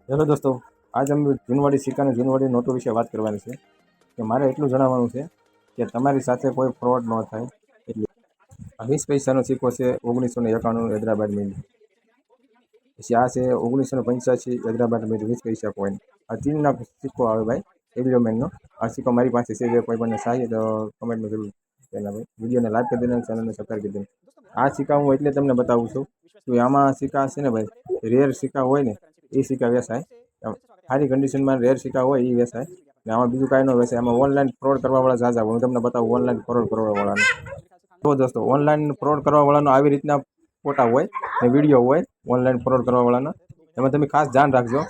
Hello દોસ્તો, આજ અમે જૂનવાડી સિક્કા અને જૂનવાડી નોટો વિશે વાત કરવાની છે. કે મારે એટલું જણાવવાનું છે કે તમારી સાથે કોઈ ફ્રોડ ન થાય. એટલે 20 પૈસાનો સિક્કો છે 1991 હૈદરાબાદ મિન્ટ. પછી આ છે 1985 હૈદરાબાદ મિન્ટ 20 પૈસા કોઈન. આ ચીનના સિક્કો આવે ભાઈ, એલિયોમેનનો. આ સિક્કો મારી પાસે છે. જે કોઈ પણ ચાહીએ તો કમેન્ટમાં જરૂર કહેલા ભાઈ. વિડીયોને લાઈક કરી દેજો, ચેનલને સબસ્ક્રાઈબ કરી દેજો. આ સિક્કા હું એટલે તમને બતાવું છું કે આમાં સિક્કા છે ને ભાઈ, રેર સિક્કા હોય ને એ સિક્કા વેચાય. સારી કન્ડિશનમાં રેર સિક્કા હોય એ વેચાય ને આમાં બીજું કાંઈ ન વેચાય. આમાં ઓનલાઈન ફ્રોડ કરવાવાળા ઝાઝા હોય. હું તમને બતાવું ઓનલાઈન ફ્રોડ કરવાવાળાને. તો દોસ્તો, ઓનલાઈન ફ્રોડ કરવાવાળાનો આવી રીતના ફોટા હોય ને વિડીયો હોય ઓનલાઈન ફ્રોડ કરવાવાળાના. એમાં તમે ખાસ ધ્યાન રાખજો.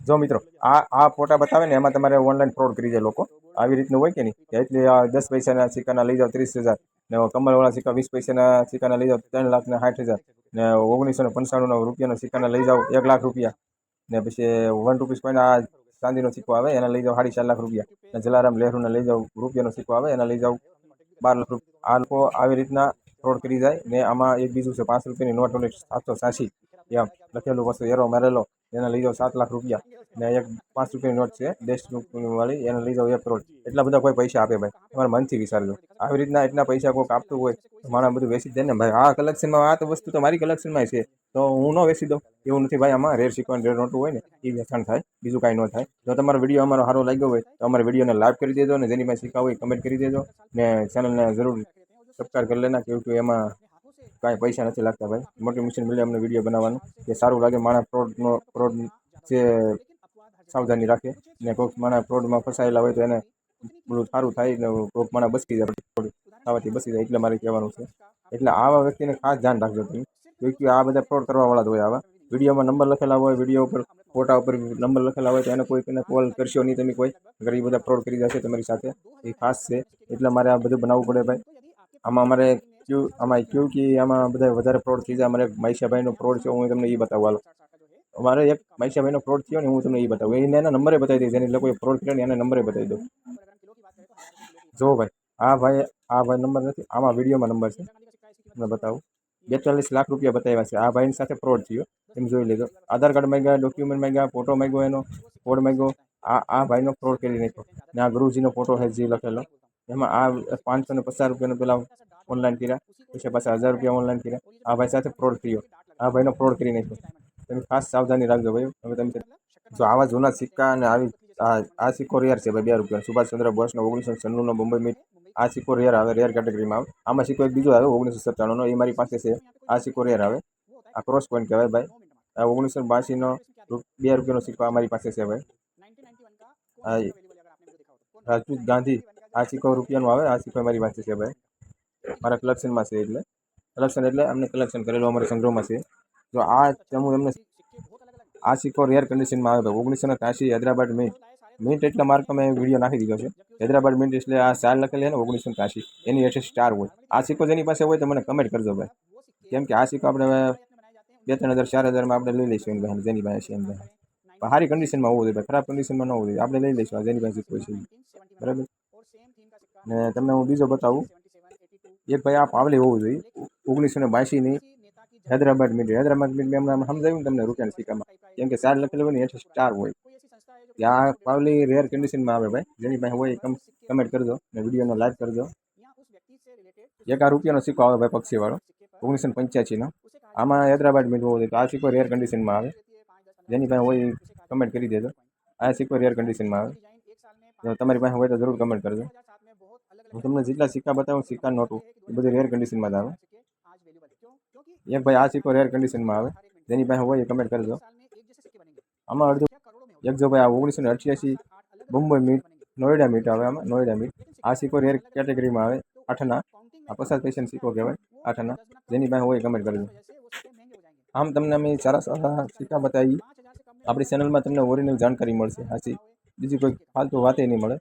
જો મિત્રો, આ ફોટા બતાવે ને એમાં તમારે ઓનલાઈન ફ્રોડ કરી જાય લોકો. આવી રીતનું હોય કે નહીં, એટલે 10 પૈસાના સિક્કાના લઈ જાઓ 30,000 ને કમરવાળા સિક્કા 20 પૈસાના સિક્કાના લઈ જાઓ 3,60,000 ને 1995 રૂપિયાના સિક્કાના લઈ જાઓ 1,00,000 રૂપિયા. ને પછી 1 રૂપીસ કોઈન આ ચાંદીનો સિક્કો આવે એના લઈ જાઓ 4.5 લાખ રૂપિયા. ને જલારામ લહેરુના લઈ જાઓ રૂપિયાનો સિક્કો આવે એના લઈ જાઓ 12 લાખ રૂપિયા. આ લોકો આવી રીતના ફ્રોડ કરી જાય. ને આમાં એક બીજું છે 5 રૂપિયાની નોટ 786 એમ લખેલું વસ્તુ એરો મારેલો એના લઈ જાઓ 7 લાખ રૂપિયા. ને એક 5 રૂપિયાની નોટ છે 10 વાળી એને લઈ જાઓ 1 કરોડ. એટલા બધા કોઈ પૈસા આપે ભાઈ, તમારે મનથી વિચારજો. આવી રીતના એટલા પૈસા કોઈક આપતું હોય તો માણસ બધું વેચી દે ને ભાઈ. આ કલેક્શનમાં આ તો વસ્તુ તો મારી કલેક્શનમાં છે તો હું ન વેચી દઉં એવું નથી ભાઈ. આમાં રેર સિક્કો રેર નોટું હોય ને એ વેચાણ થાય, બીજું કાંઈ ન થાય. જો તમારો વિડીયો અમારો સારો લાગ્યો હોય તો અમારા વિડીયોને લાઈક કરી દેજો. ને જેની પાસે સિક્કા હોય કમેન્ટ કરી દેજો. ને ચેનલને જરૂર સબસ્ક્રાઈબ કરી લેના. કેવું કે એમાં કાંઈ પૈસા નથી લાગતા ભાઈ. મોટિવેશન મળે અમને વિડીયો બનાવવાનું કે સારું લાગે. માણસ ફ્રોડ જે સાવધાની રાખે ને કોઈક માણસ ફ્રોડમાં ફસાયેલા હોય તો એને બધું સારું થાય ને કોઈક માણસ બચી જાય, ફ્રોડ થવાથી બચી જાય. એટલે મારે કહેવાનું છે. એટલે આવા વ્યક્તિને ખાસ ધ્યાન રાખજો તમે. કે આ બધા ફ્રોડ કરવાવાળા જ હોય. આવા વિડીયોમાં નંબર લખેલા હોય, વિડીયો ઉપર ફોટા ઉપર નંબર લખેલા હોય તો એને કોઈને કોલ કરશો નહીં તમે કોઈ. અગર એ બધા ફ્રોડ કરી જશે તમારી સાથે એ ખાસ છે. એટલે મારે આ બધું બનાવવું પડે ભાઈ. આમાં અમારે કેવું કે આમાં બધા વધારે ફ્રોડ થઈ જાય. અમારે મહેશાભાઈનો ફ્રોડ છે, હું તમને એ બતાવું. હાલો, અમારે એક મહેશાભાઈનો ફ્રોડ થયો ને હું તમને એ બતાવું. એને એના નંબરે બતાવી દઈશ. જેને લોકોએ ફ્રોડ કર્યો ને એના નંબરે બતાવી દઉં. જો ભાઈ, આ ભાઈ નંબર નથી, આમાં વિડીયોમાં નંબર છે, તમને બતાવું. 42 લાખ રૂપિયા બતાવ્યા છે. આ ભાઈની સાથે ફ્રોડ થયો એમ જોઈ લેજો. આધાર કાર્ડ માંગ્યા, ડોક્યુમેન્ટ માંગ્યા, ફોટો માંગ્યો, એનો કોડ માંગ્યો. આ ભાઈનો ફ્રોડ કરી નાખ્યો. ને આ ગુરુજીનો ફોટો છે જે લખેલો એમાં આ 550 રૂપિયાનો પેલા ઓનલાઈન કર્યા, પછી પાછા 1000 રૂપિયા ઓનલાઈન કર્યા. આ ભાઈ સાથે ફ્રોડ થયો. આ ભાઈનો ફ્રોડ કરી નાખ્યો. તમે ખાસ સાવધાની રાખજો ભાઈ. હવે તમે જો આવા જૂના સિક્કા અને આવી આ સિક્કો રેર છે ભાઈ 2 રૂપિયા. સુભાષચંદ્ર બોઝનો 1996નો બોમ્બે મિન્ટ. આ સિક્કો રેર આવે, રેર કેટેગરીમાં આવે. આમાં સિક્કો એક બીજો આવે 1997નો, એ મારી પાસે છે. આ સિક્કો રેર આવે. આ ક્રોસ કોઈન કહેવાય ભાઈ. આ 1982નો 2 રૂપિયાનો સિક્કો અમારી પાસે છે ભાઈ. આ રાજપૂત ગાંધી, આ સિક્કો રૂપિયાનો આવે. આ સિક્કો મારી પાસે છે ભાઈ. મારા કલેક્શનમાં છે. એટલે કલેક્શન એટલે અમને કલેક્શન કરેલું અમારા સંગ્રહમાં છે. જો આ હું તમને આ સિક્કો રેર કન્ડિશનમાં આવે ભાઈ. 1983 હૈદરાબાદ મિન્ટ. મિન્ટ એટલે માર્ક અમે વિડીયો નાખી દીધો છે. હૈદરાબાદ મિન્ટ એટલે આ સ્ટાર લખેલી છે ને 1983 એની હેઠળ સ્ટાર હોય. આ સિક્કો જેની પાસે હોય તો મને કમેન્ટ કરજો ભાઈ. કેમ કે આ સિક્કો આપણે 2,000 4,000 4,000માં આપણે લઈ લઈશું એની પાસે, જેની પાસે છે એની પાસે. સારી કન્ડિશનમાં હોવું જોઈએ ભાઈ, ખરાબ કન્ડિશનમાં ન હોવું જોઈએ. આપણે લઈ લઈશું જેની પાસે સિક્કો છે બરાબર. ને તમને હું બીજો બતાવું. એક ભાઈ આ પાવલી હોવું જોઈએ 1982ની હૈદરાબાદ મિન્ટ. હૈદરાબાદ મિન્ટ મેં હમણાં સમજાવ્યું ને તમને રૂપિયાના સિક્કામાં. કેમ કે સ્ટાર લખેલું હોય ને હેઠળ સ્ટાર હોય. આ પાવલી રેર કન્ડિશનમાં આવે ભાઈ. જેની પાસે હોય કમેન્ટ કરજો ને વિડીયોને લાઈક કરજો. એક આ રૂપિયાનો સિક્કો આવે ભાઈ પક્ષીવાળો 1985નો. આમાં હૈદરાબાદ મિન્ટ હોવો જોઈએ. તો આ સિક્કો રેર કન્ડિશનમાં આવે. જેની પાસે હોય કમેન્ટ કરી દેજો. આ સિક્કો રેર કન્ડિશનમાં આવે. જો તમારી પાસે હોય તો જરૂર કમેન્ટ કરજો. હું તમને જેટલા સિક્કા બતાવું સિક્કા નોટું એ બધી રેર કન્ડિશનમાં જ આવે. એક ભાઈ આ સિક્કો રેર કન્ડિશનમાં આવે. જેની પાસે હોય એ કમેન્ટ કરજો. આમાં અડધું એક જો ભાઈ આ 1988 બોમ્બે મિન્ટ નોઈડા મિન્ટ આવે. આમાં નોઈડા મિન્ટ. આ સિક્કો રેર કેટેગરીમાં આવે. 8 આ 50 પૈસાનો સિક્કો કહેવાય 8 જેની પાસે હોય કમેન્ટ કરજો. આમ તમને અમે સારા સારા સિક્કા બતાવી. આપણી ચેનલમાં તમને ઓરિજિનલ જાણકારી મળશે. હાચી બીજી કોઈ ફાલતુ વાતે નહીં મળે.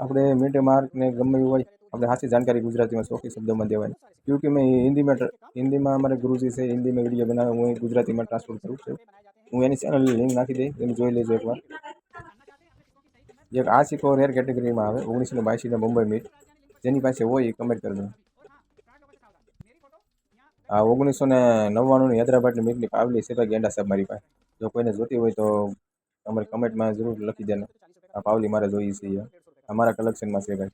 આપણે મિન્ટ માર્ક ને ગમે એવું હોય આપણે સાચી જાણકારી ગુજરાતીમાં ચોખ્ખી શબ્દોમાં દેવાની. ક્योंकि મેં હિન્દીમાં અમારે ગુરુજી છે, હિન્દીમાં વિડીયો બનાવે. હું ગુજરાતીમાં ટ્રાન્સફર કરું છું. હું એની ચેનલની લિંક નાખી દઈ, એને જોઈ લેજો એકવાર. એક આ સિક્કો રેર કેટેગરીમાં આવે 1982નો બોમ્બે મિન્ટ. જેની પાસે હોય એ કમેન્ટ કરજો. આ 1999ની હૈદરાબાદની મિન્ટની પાવલી છે ભાઈ ગેંડા સાહેબ મારી પાસે. જો કોઈને જોતી હોય તો અમારી કમેન્ટમાં જરૂર લખી દેना આ પાવલી મારે જોઈએ છે અમારા કલેક્શનમાં છે ભાઈ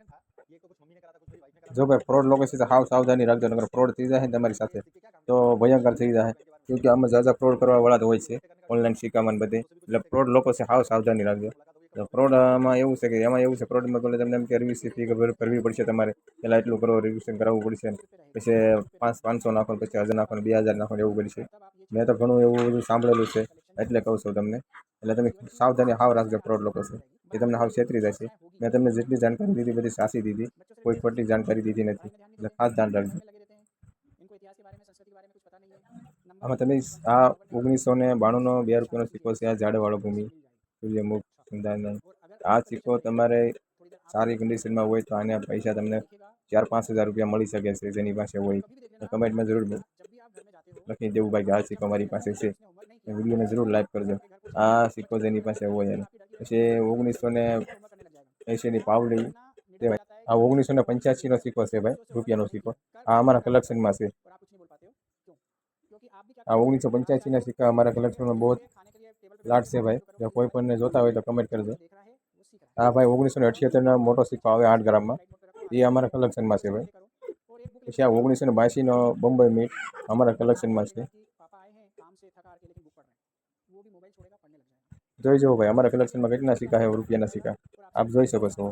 જો ભાઈ ફ્રોડ લોકો છે તો હાવ સાવધાની રાખજો નકર ફ્રોડ થઈ જાય ને તમારી સાથે તો ભયંકર થઈ જાય કેમ કે આમાં ઝાઝા ફ્રોડ કરવા વાળા તો હોય છે ઓનલાઈન સિક્કામાં ને બધે એટલે ફ્રોડ લોકો છે હાવ સાવધાની રાખજો તો ફ્રોડમાં એવું છે કે એમાં એવું છે ફ્રોડમાં પહેલાં તમને એમ કે રિવિઝ ફી ભરવી પડશે તમારે પહેલાં એટલું કરો રિવિઝન કરાવવું પડશે પછી 500 નાખો પછી 1000 નાખો 2000 નાખો એવું પડશે મેં તો ઘણું એવું બધું સાંભળેલું છે એટલે કહું છું તમને એટલે તમે સાવધાની હાવ રાખજો ફ્રોડ લોકો છે એ તમને હાવ છેતરી જશે મેં તમને જેટલી જાણકારી દીધી બધી સાચી દીધી કોઈ ખોટી જાણકારી દીધી નથી એટલે ખાસ ધ્યાન રાખજો આમાં તમે આ 1992નો 2 રૂપિયાનો સિક્કો છે આ ઝાડવાળો ભૂમિ સૂર્યમુખ સુંદરનંદ આ સિક્કો તમારે સારી કન્ડિશનમાં હોય તો આના પૈસા તમને 4-5 હજાર રૂપિયા મળી શકે છે જેની પાસે હોય તો કમેન્ટમાં જરૂર લખી દેવું ભાઈ કે આ સિક્કો મારી પાસે છે વિડીયોને જરૂર લાઈક કરજો આ સિક્કો જેની પાસે હોય એને પછી 1980ની પાવલી છે ભાઈ આ 1985નો સિક્કો છે ભાઈ રૂપિયાનો સિક્કો આ અમારા કલેક્શનમાં છે આ 1985ના સિક્કા અમારા કલેક્શનમાં બહુ લાટ છે ભાઈ જો કોઈ પણને જોતા હોય તો કમેન્ટ કરજો હા ભાઈ 1978નો મોટો સિક્કો આવે 8 ગ્રામમાં એ અમારા કલેક્શનમાં છે ભાઈ પછી આ 1982નો બોમ્બે મીટ અમારા કલેક્શનમાં છે જોઈ જુઓ ભાઈ અમારા કલેક્શનમાં કેટલા સિક્કા છે રૂપિયાના સિક્કા આપ જોઈ શકો છો